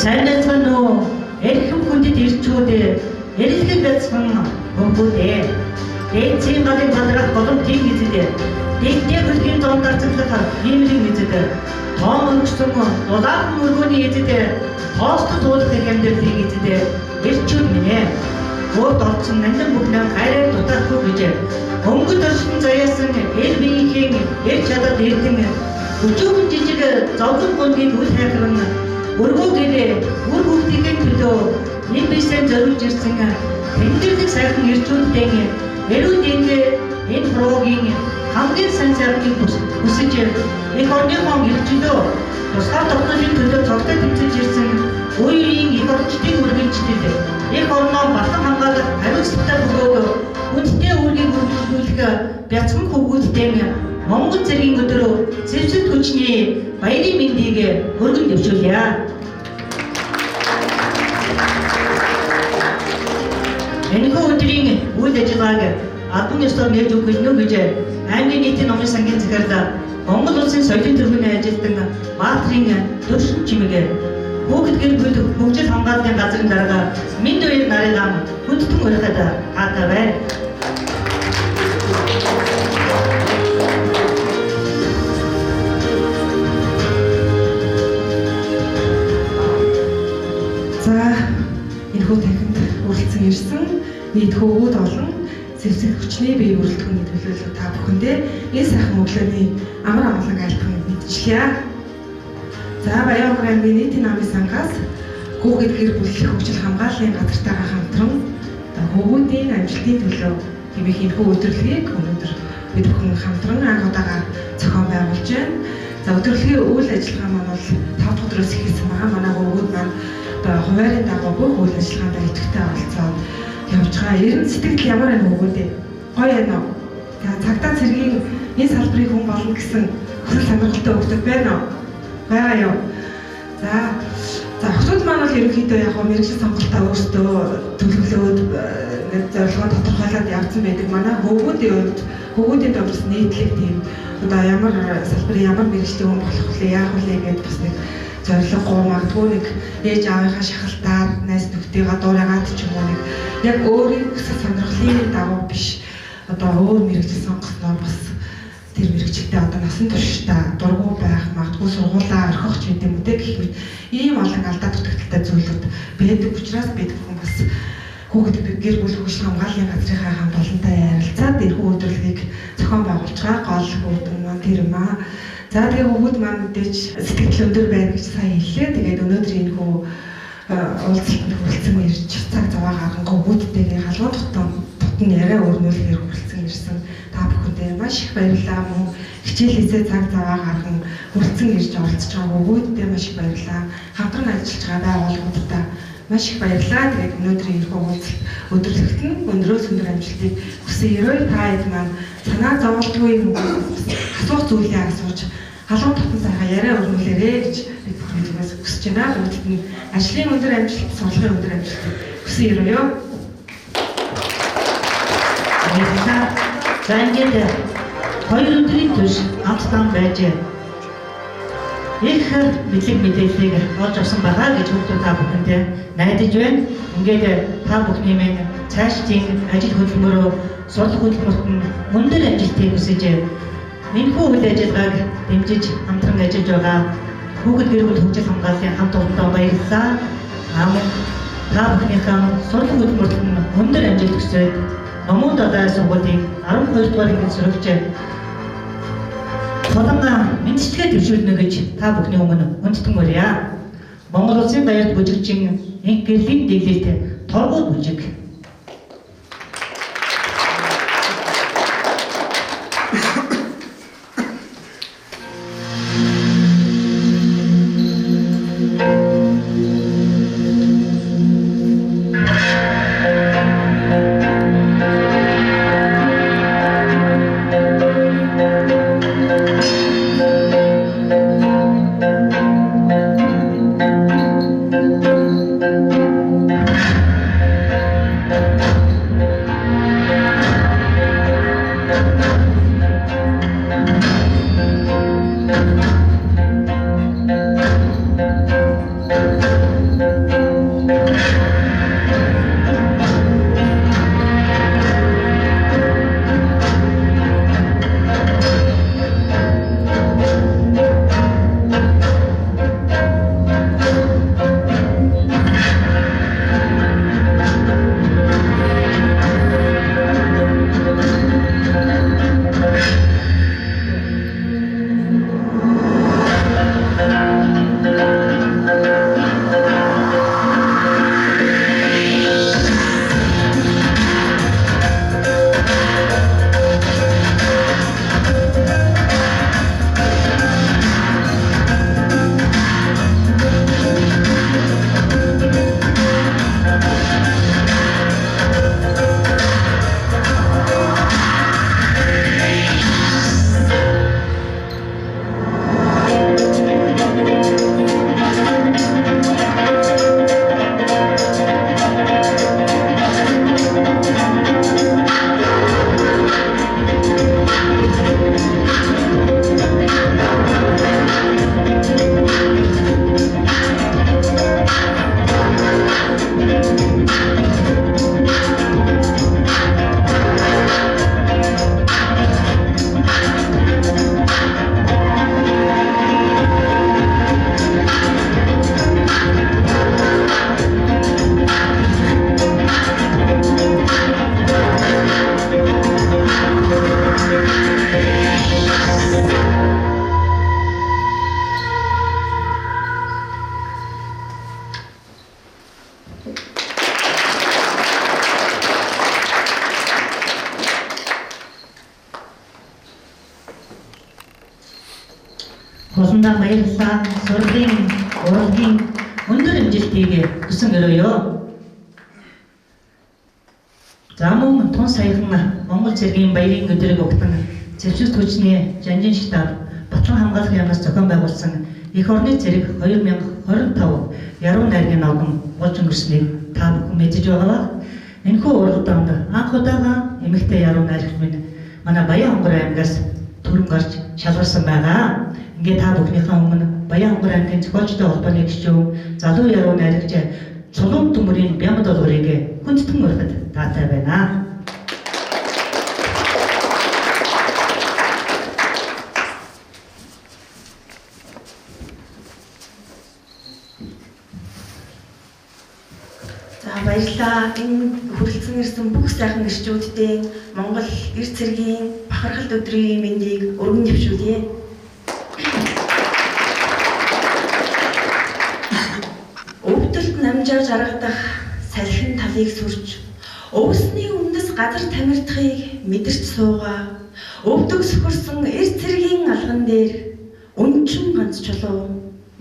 산에서는 애금 군대 일초대 애리게 배송 공부대 대체 가진 받으라 거듭 뒤기지대 대체 그렇게 돈 따뜻하다 힘이 이제대 더는 추성은 너다 물건이 이제대 더스트 도둑의 감들 뒤기지대 일초네 뭐 더친 난장 부분은 가래 도닥고 이제 공부도 심자였으니 일비행이 일차다 대등에 우주군 지지가 적은 건기 못해그러나 ургуугээрээ үр хүүхдийн төлөө энэ бишэн зориулж ирсэн тэмдэглэх сайхан ирчүүдтэй эрүүл энэ програмын хамгийн сайн сайхныг хүсэж энэ орныхон ирчүүдөө тусгай тогтнолын төлөө цогтой тэмцэж ирсэн үеийн их орчдын үргэлжлэлд их орноо батан хамгаалах хариуцлагатай бөгөөд үндэсний үүргийг үргэлжлүүлэх бяцхан хөвгүүдтэй Монгол зэргийн өдрөө зэвсэг хүчний баярын мэндийг өргөн дэвшүүлье. Энэхүү өдрийн үйл ажиллагааг албан ёсоор нээж өгөх нь гэж аймгийн нийтийн номын сангийн захирал Монгол улсын соёлын төрхөний ажилтан Баатрин Дөршин чимэг хүүхэд гэр бүл хөгжил хамгааллын газрын дарга Минд Баяр нарын ам хүндэтэн өрхөд хаатай байна. Энэхүү танхимд үргэлжлэн ирсэн нийт хөвгүүд олон зэвсэг хүчний бие бүрэлдэхүүний төлөөлөл та бүхэндээ энэ сайхан өглөөний амар амгалан айлтгахыг мэдчилье. За Баянгор аймгийн нийтийн намын сангаас хүүхэд гэр бүл хөгжил хамгааллын газартайгаа хамтран хөвгүүдийн амжилтын төлөө хэмээх энэхүү өдрөлгийг өнөөдөр бид бүхэн хамтран анх удаага зохион байгуулж байна. За өдрөлгийн үйл ажиллагаа маань бол 5 дахь өдрөөс эхэлсэн байгаа. Манай хөвгүүд маань хуваарийн дагуу бүх үйл ажиллагаанд идэвхтэй оролцоод явж байгаа. Ер нь сэтгэл ямар байна хөвгүүд ээ? Гоё байна уу? За цагдаа цэргийн энэ салбарыг хүн болно гэсэн хүсэл сонирхолтой өгдөг байна уу? Байгаа юу? За хотод маань бол ерөнхийдөө яг мэргэжил сонголтоо өөрсдөө төлөвлөөд зорилгоо тодорхойлоод явсан байдаг. Манай хөвгүүдийн төвс нийтлэг тийм одоо ямар салбарын ямар мэргэжлийн хүн болох вэ? Яах вэ гэдэг бас нэг зорилго магадгүй нэг ээж аавынхаа шахалтаар найз нөхдөйгөө дуурайгаад ч юм уу нэг яг өөрийн хүсэл сонирхлын дагуу биш одоо өөр мэргэжил сонгосноор бас тэр мэргэжилтэй одоо насан туршдаа дургу байх магадгүй сургуулаа орхих ч гэдэм үү гэх мэт ийм олон алдаа дутагдaltaй зүйлүүд байдаг учраас бид бүхэн бас хүүхэд гэр бүл хөгжил хамгааллын газрынхаа хамт олонтой ярилцаад энэхүү өдрөлгийг зохион байгуулж байгаа гол хүрдэн маань тэр юм аа. За тэгээ хөвгүүд маань мэдээж сэтгэл өндөр байна гэж сайн хэллээ. Тэгээд өнөөдөр энэхүү уулзалтанд хүрэлцэн ирж цаг зав гарган хөвгүүдтэйгээ халуун тутам яриа өрнүүлэхээр хүрэлцэн ирсэн та бүхэндээ маш их баярлалаа. Мөн хичээлээсээ цаг зав гарган хүрэлцэн ирж оролцож байгаа хөвгүүдтэй маш их баярлалаа. Хамтран ажиллаж байгаа байгууллагуудаа маш их баярлалаа. Тэгээд өнөөдрийн энэхүү уулзалт өдөрлөгт нь өндрөөс өндөр амжилтыг хүсье. Та хэд маань санаа зовлтгүй юм асуух зүйлээ асууж халуун татан сайхан яриа өрнүүлээрэй гэж бид бүхнээс хүсэж байна. Бүгд нь ажлын өндөр амжилт, сургуулийн өндөр амжилтыг хүсье юу? За ингээд хоёр өдрийн турш хамтдаа байж их мэдлэг мэдээллийг олж авсан байгаа гэж бүгд та бүхэндээ найдаж байна. Ингээд та бүхний минь цаашдын ажил хөдөлмөрөөр сурах хөдөлмөрт нь өндөр амжилтыг хүсэж энэхүү үйл ажиллагааг дэмжиж хамтран ажиллаж байгаа хүүхэд гэр бүл хөгжил хамгааллын хамт олонтой баярлалаа. Та бүхнийхээ сурах хөдөлмөрт нь өндөр амжилт хүсээд Номон Далай сургуулийн 12 дугаар ангид сурагч Солонгоо мэдчилгээ төвшүүлнэ гэж та бүхний өмнө хүндэтэн мөрье. Монгол Улсын баярт бүжигчин инх гэрлийн дэглэлт торгууд бүжиг. Хуландаа баярлалаа. Сургын, урлагийн өндөр амжилтыг хүсэн өрөөё. За мөн тун саяхан Монгол цэргийн баярын өдрийг өгтөн зэвсэг түвшний жанжин штаб Батлан хамгаалах яамнаас зохион байгуулсан Их орны цэрэг 2025 яруу найргийн ноогон болж өнгөрснийг та бүхэн мэдэж байгаа. Энэхүү уралдаанд анх удаага эмэгтэй яруу найрагч минь манай Баян-Хонгор аймгаас түрэн гарч шалгарсан байгаа. Ингээд та бүхнийхээ өмнө Баян-Хонгор аймгийн зохиолчтой холбооны гишүүн залуу яруу найрагч Чулуун төмөрийн Бямд олгорыг хүндэтгэн өргөд таатай байна. За баярлалаа. Энэ хүрэлцэн ирсэн бүх сайхан гишүүдийн Монгол эрд цэргийн бахархалд өдрийн мэндийг өргөн нэвшүүлье. Өвдөлт намжаар жаргадах салхин талыг сүрч, өвсний үндэс газар тамирдахыг мэдэрч суугаа. Өвдөг сөхөрсөн эрд цэргийн алган дээр өнчин ганц чулуу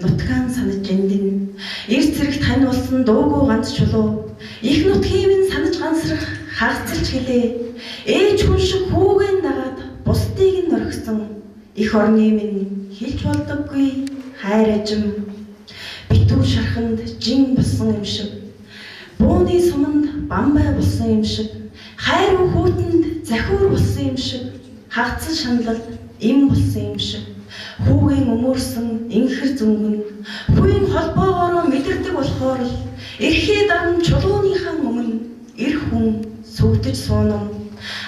нутгаан санаж эндэн. Эрд цэрэгт хань болсон дуугүй ганц чулуу их нутгийн минь санаж гансрах хагцалж хэлээ. Ээж хүн шиг хүүгэн дагаад бусдыг нь орхисон их орны минь хэлж болдоггүй хайр ажим. Битүү шарханд жин болсон юм шиг, бууны суманд бамбай болсон юм шиг, хайр хүүтэнд захиур болсон юм шиг, хагцал шаналл им болсон юм шиг. Хүүгийн өмөрсөн инхэр зүнгэн хүүгийн холбоогоороо мэдэрдэг болохоор л эрхээ даран чулууныхаа өмнө эр хүн сүгдэж суунам.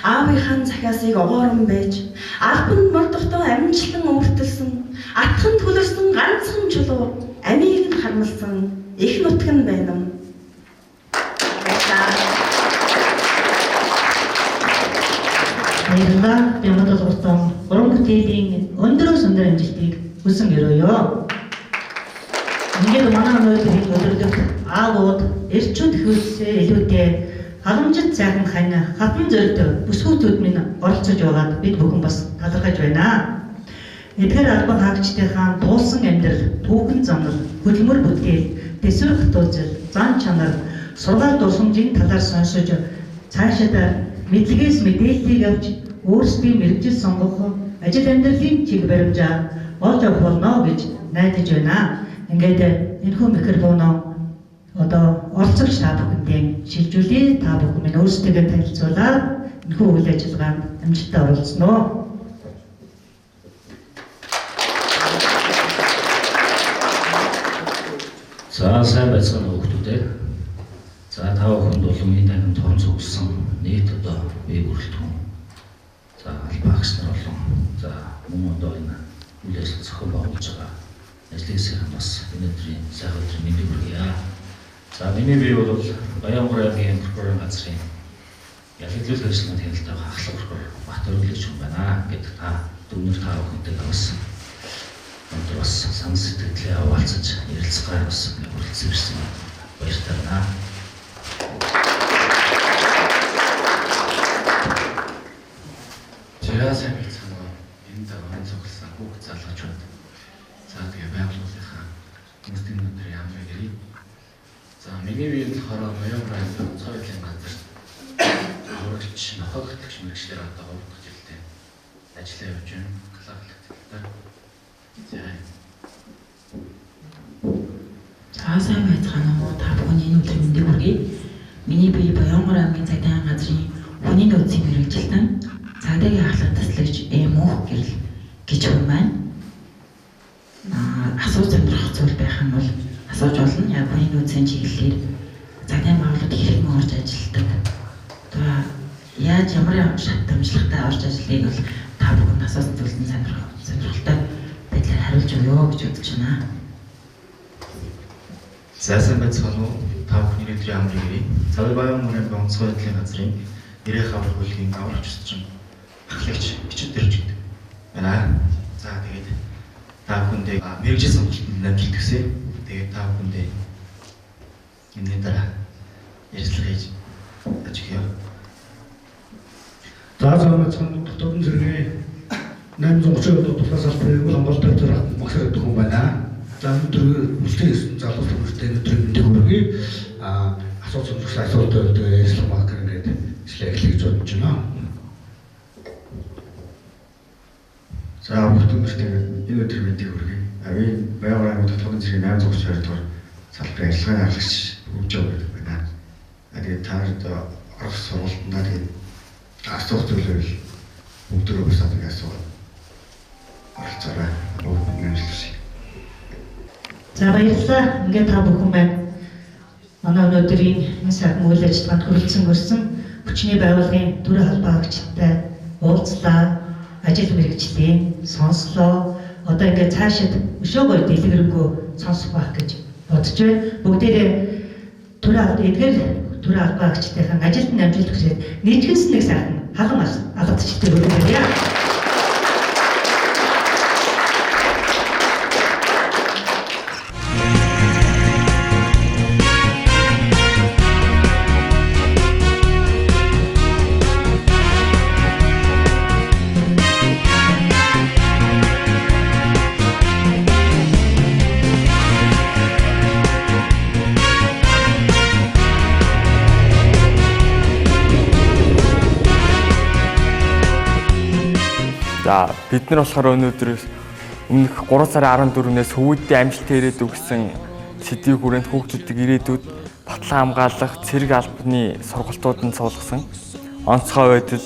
Аавынхаа захиасыг огоорон байж албанд мордохдоо амжилтан өвөртөлсөн атхан төлөрсөн ганцхан чулуу амийг нь хармалсан их нутг нь байна. Баярлалаа. Бямд олгорсон уран бүтээлийн өндрөөс өндөр амжилтыг хүсэн өрөөё. Ингээд манай өнөөдрийн өдөрлөг аавууд эрчүүд хөвсөө илүүтэй халамжит сайхан хань хатан зорилт бүсгүүтүүд минь оролцож байгаад бид бүхэн бас талархаж байна. Эдгээр албан хаагчдынхаа дуулсан амьдрал, түүхэн замнал, хөдөлмөр бүтээл, дэсвэр хатуузал, зан чанар, сургаал дурсамжийн талаар сонсож цаашаа мэдлэгээс мэдээллийг авч өөрсдийн мэргэжил сонгох ажил амьдралын чиг баримжаа олж авах болно гэж найдаж байна. Ингээд энэхүү микрофоноо одоо оролцогч та бүхэндээ шилжүүлээ. Та бүхэн минь өөрсдөө танилцуулаад энэхүү үйл ажиллагаанд амжилттай оролцсон уу? За сайн байцгаана уу хүмүүстээ. За та бүхэнд бол миний танхимд хорон цугласан нийт одоо бие бүрэлдэхүүн. За албаагч нар болон за мөн одоо энэ үйл ажиллагаа зохион байгуулж байгаа ажлын бас өнөөдрийн сайхан өдрийн мэндийг хүргье. За миний бие бол Баян-Хонгор аймгийн прокурорын газрын ялгдлуулах ажлын танилтаа хахлах прокурор Батөрөлж хүн байна. Ингээд та дүүнэр та бүхэнтэй бас өнөөдөр бас сан сэтгэлээ аваалцаж ярилцгаар бас хүрэлцэн ирсэн баяртай байна. За сайн байцгаана уу. Энд орон цугласан хүүхд залуучууд. За тэгээ байгууллагынхаа хүмүүсийн өндөр ямар гэрээ. За миний бие болохоор Баян-Хонгор аймгийн цойлын газар урагч нохогдогч мэргэжлэр одоо 3 дахь жилдээ ажиллаа явж байна. Галаагалтай. За сайн байцгаана уу. Та бүхэн энэ өдрийн мэндийг хүргэе. Миний бие Баян-Хонгор аймгийн цагдаагийн газрын хүний нөөцийн мэргэжилтэн цагдаагийн ахлах таслагч ЭМО гэрэл гэж хүн байна. Асууж амьдрах зүйл байх юм бол асууж болно. Яг хүний нөөцийн чиглэлээр цагдаагийн байгууллагад хэрхэн орж ажилладаг. Одоо яаж ямар шат дамжлагтай орж ажиллахыг бол та бүхэн асуусан зүйлсийн сонирхолтой байдлаар хариулж өгөө гэж бодож байна. За сайн байцгаана уу. Та бүхний өдрийн амар гэрээ. Цавь Баян-Хонгор аймгийн онцгой байдлын газрын нэрээ хавар хөлгийн аврагч усчин ахлагч бичиг дэрж гэдэг. Байна. За тэгээд та бүхэндээ мэргэжил сонголтод амжилт хүсье. Тэгээд та бүхэндээ энэ дараа ярилцлага хийж ажиглая. За сайн байцгаана уу. Дотоодын зэргийн 830 дутлаас салбарын Монголд зэрэг багсаар гэдэг хүн байна. За өнөөдөр үлдээх залуу хүмүүстэй өнөөдөр мэдээ хүргэе. Асууж асуултууд ярьсан баг ингээд эхлэе гэж бодож байна. За бүгд хүмүүстээ энэ өдөр мэдээ хүргэе. Би баяраар дотоодын зэрэг 832 дугаар салбарын ажиллагааны ахлагч хөгж байгаа байна. Тэгээд та нарт орох сургалтанд тэгээд асуух зүйлээ бүгдөө босоод асуугаад оролцоорой. Бүгд нэмэлтсэн. За баярлалаа. Ингээд та бүхэн байна. Манай өнөөдрийн энэ сайхан үйл ажиллагаанд хүрэлцэн өрсөн хүчний байгууллагын төрийн холбоогчтой уулзлаа. Ажил мэргэжлийн сонслоо. Одоо ингээд цаашид өшөөгөө дэлгэрэнгүй сонсох байх гэж бодож байна. Бүгдээрээ төрийн холбоогчтойхон ажилд нь амжилт хүсээд нийтгэнс нэг сайхан халуун алгадчтай өргөмөрье. За бид нар болохоор өнөөдрөөс өмнөх 3 сарын 14-ээс хөвгүүдийн амжилт ирээд өгсөн сэдвийн хүрээнд хүүхдүүдийг ирээдүйд батлан хамгаалах цэрэг албаны сургалтууданд суулгасан. Онцгой байдал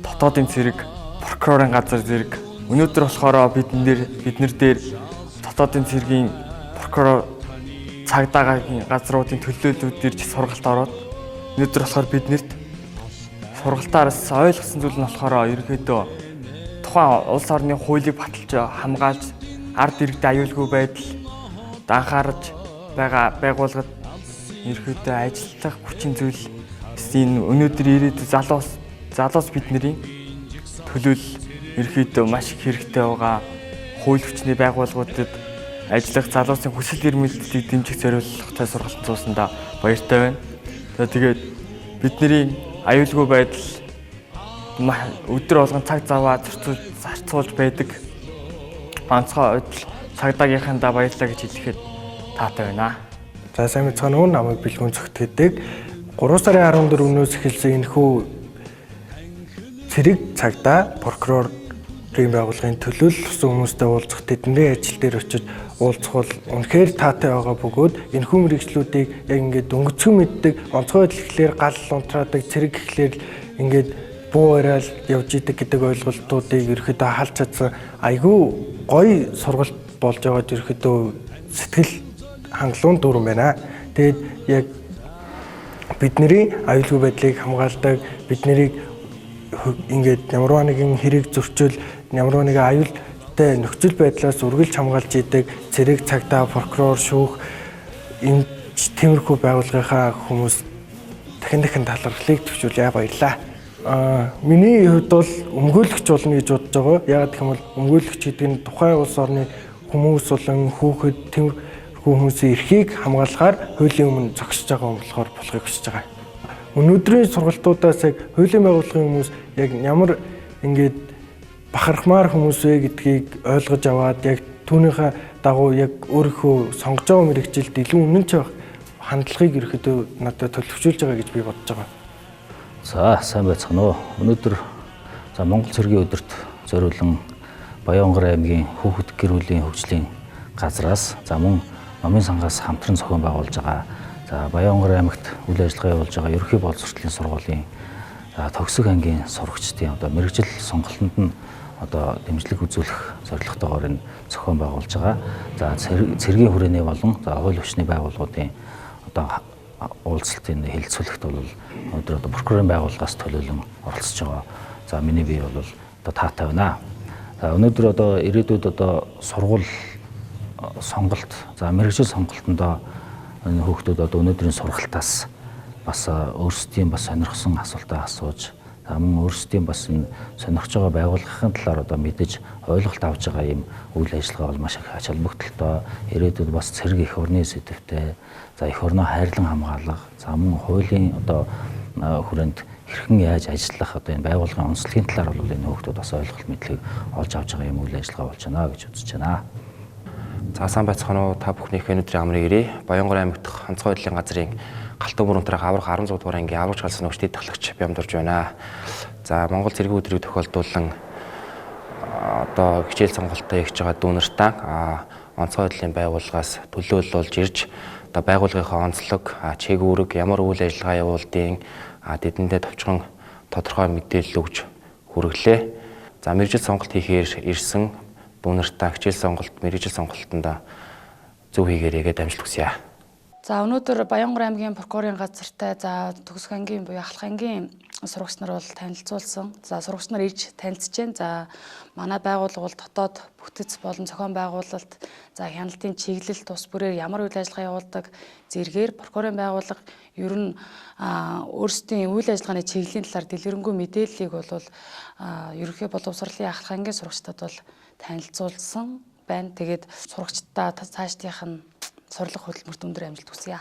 дотоодын цэрэг, прокурорын газар зэрэг өнөөдөр болохоор бид нар дээр дотоодын цэргийн прокурор цагдаагийн газруудын төлөөллүүд ирж сургалт ороод өнөөдөр болохоор биднэрт сургалтаараас ойлгосон зүйл нь болохоор ерөнхийдөө тухайн улс орны хуулийг баталж хамгаалж ард иргэдэд аюулгүй байдал анхаарч байгаа байгууллагад ерөнхийдөө ажиллах хүчин зүйл энэ өнөөдөр ирээдүйн залуус бидний төлөөлөл ерөнхийдөө маш их хэрэгтэй байгаа хууль хүчний байгууллагуудад ажиллах залуусын хүсэл эрмэлзлийг дэмжих зорилготой сургалт зуусандаа баяртай байна. Тэгээд бидний аюулгүй байдал өдөр болгон цаг заваа зарцуулж байдаг онцгой цагдаагийнхандаа баярлалаа гэж хэлэхэд таатай байна. За сайн мэцхан уу намайг бэлгүүн цогтгдөг 3 сарын 14-өөс эхэлсэн энэхүү цэрэг цагдаа прокурорын байгууллагын төлөөлсөн хүмүүстэй уулзах тэдний ажил дээр очиж уулзах бол үнэхээр таатай байгаа бөгөөд энэхүү мэргэжлүүдийг яг ингээд дөнгөцгөн мэддэг онцгой хэлхлээр гал унтраадаг цэрэг гэхлээр ингээд буу яриад явж идэг гэдэг ойлголтуудыг ерөөхдөө халж чадсан айгүй гоё сургалт болж байгаад ерөөхдөө сэтгэл хангалуун дүрэн байна. Тэгээд яг бидний аюулгүй байдлыг хамгаалдаг бид нарыг ингээд ямар нэгэн хэрэг зөрчил ямар нэгэн аюултай нөхцөл байдлаас үргэлж хамгаалж идэг цэрэг цагдаа прокурор шүүх энэ тиймэрхүү байгууллагынхаа хүмүүс дахин талархлыг төвчүүлээ баярлаа. Миний хувьд бол өмгөөлөгч болно гэж бодож байгаа. Яг гэх юм бол өмгөөлөгч гэдэг нь тухайн улс орны хүмүүс болон хүүхэд тиймэрхүү хүмүүсийн эрхийг хамгаалахаар хуулийн өмнө зогсож байгаа юм болохоор болохыг хүсэж байгаа. Өнөөдрийн сургалтуудаас яг хуулийн байгууллагын хүмүүс яг ямар ингээд бахархмаар хүмүүс вэ гэдгийг ойлгож аваад яг түүнийхээ дагуу яг өөрийнхөө сонгож байгаа мэргэжилд илүү үнэнч байх хандлагыг ерөөхдөө надад төлөвшүүлж байгаа гэж би бодож байгаа. За сайн байцгаана уу. Өнөөдөр Монгол цэргийн өдөрт зориулан Баянгар аймгийн хүүхэд гэр бүлийн хөгжлийн газраас мөн номын сангаас хамтран зохион байгуулж байгаа. Баянгар аймагт үйл ажиллагаа явуулж байгаа ерөнхий боловсролын сургуулийн төгсөг ангийн сурагчдын мэргэжил сонголтонд нь дэмжлэг үзүүлэх зорилготойгоор энэ зохион байгуулж байгаа. Цэргийн хүрээний болон хууль хүчний байгууллагуудын уулзалтын хэлэлцүүлэгт бол өнөөдөр прокурорын байгууллагаас төлөөлөн оролцож байгаа. Миний бие бол таатай байна. Өнөөдөр ирээдүйд сургууль сонголт, мэргэжил сонголтонд энэ хүүхдүүд өнөөдрийн сургалтаас бас өөрсдийн сонирхсон асуултаа асууж, мөн өөрсдийн бас энэ сонирхож байгаа байгууллагын талаар мэдэж ойлголт авч байгаа юм үйл ажиллагаа бол маш их ач холбогдолтой. Ирээдүйд бас цэрэг эх орны сэдвтэй, эх орноо хайрлан хамгаалах, мөн хуулийн хүрээнд хэрхэн яаж ажиллах одоо энэ байгууллагын онцлогийн талаар бол энэ хүүхдүүд бас ойлголт мэдлэг олж авч байгаа юм үйл ажиллагаа болж байна гэж үзэж байна. За сайн байцгаана уу та бүхний өнөөдрийн амрыг ирье. Баянгор аймаг дахь онцгой байдлын газрын Галтан бүрэн тарах аврах 16 дугаар ангийн аврагч галсан өгчдийн тахлагч бямдурж байна. За Монгол цэргийн өдрийг тохиолдуулан одоо хичээл сонголтоо хийж байгаа дүүнартаа онцгой байдлын байгууллагаас төлөөлөлж ирж одоо байгууллагынхаа онцлог, чиглэлэг ямар үйл ажиллагаа явуулдгийг тэдэндээ товчхон тодорхой мэдээлэл өгж хүргэлээ. За мэргэжил сонголт хийхээр ирсэн дүүнартаа хичээл сонголт, мэргэжил сонголтонд зөв хийгээрээ амжилт хүсье. За өнөөдөр Баянгор аймгийн прокурорын газартай төгсөх ангийн буюу ахлах ангийн сурагч нар бол танилцуулсан. За сурагч нар ирж танилцж байна. За манай байгууллага бол дотоод бүтэц болон зохион байгуулалт, за хяналтын чиглэл тус бүрээр ямар үйл ажиллагаа явуулдаг зэргээр прокурорын байгууллага ер нь өөрсдийн үйл ажиллагааны чиглэлийн талаар дэлгэрэнгүй мэдээллийг бол ерөнхий боловсролын ахлах ангийн сурагчдад бол танилцуулсан байна. Тэгээд сурагчдаа цаашдынх нь сурлах хөдөлмөрт өндөр амжилт хүсье.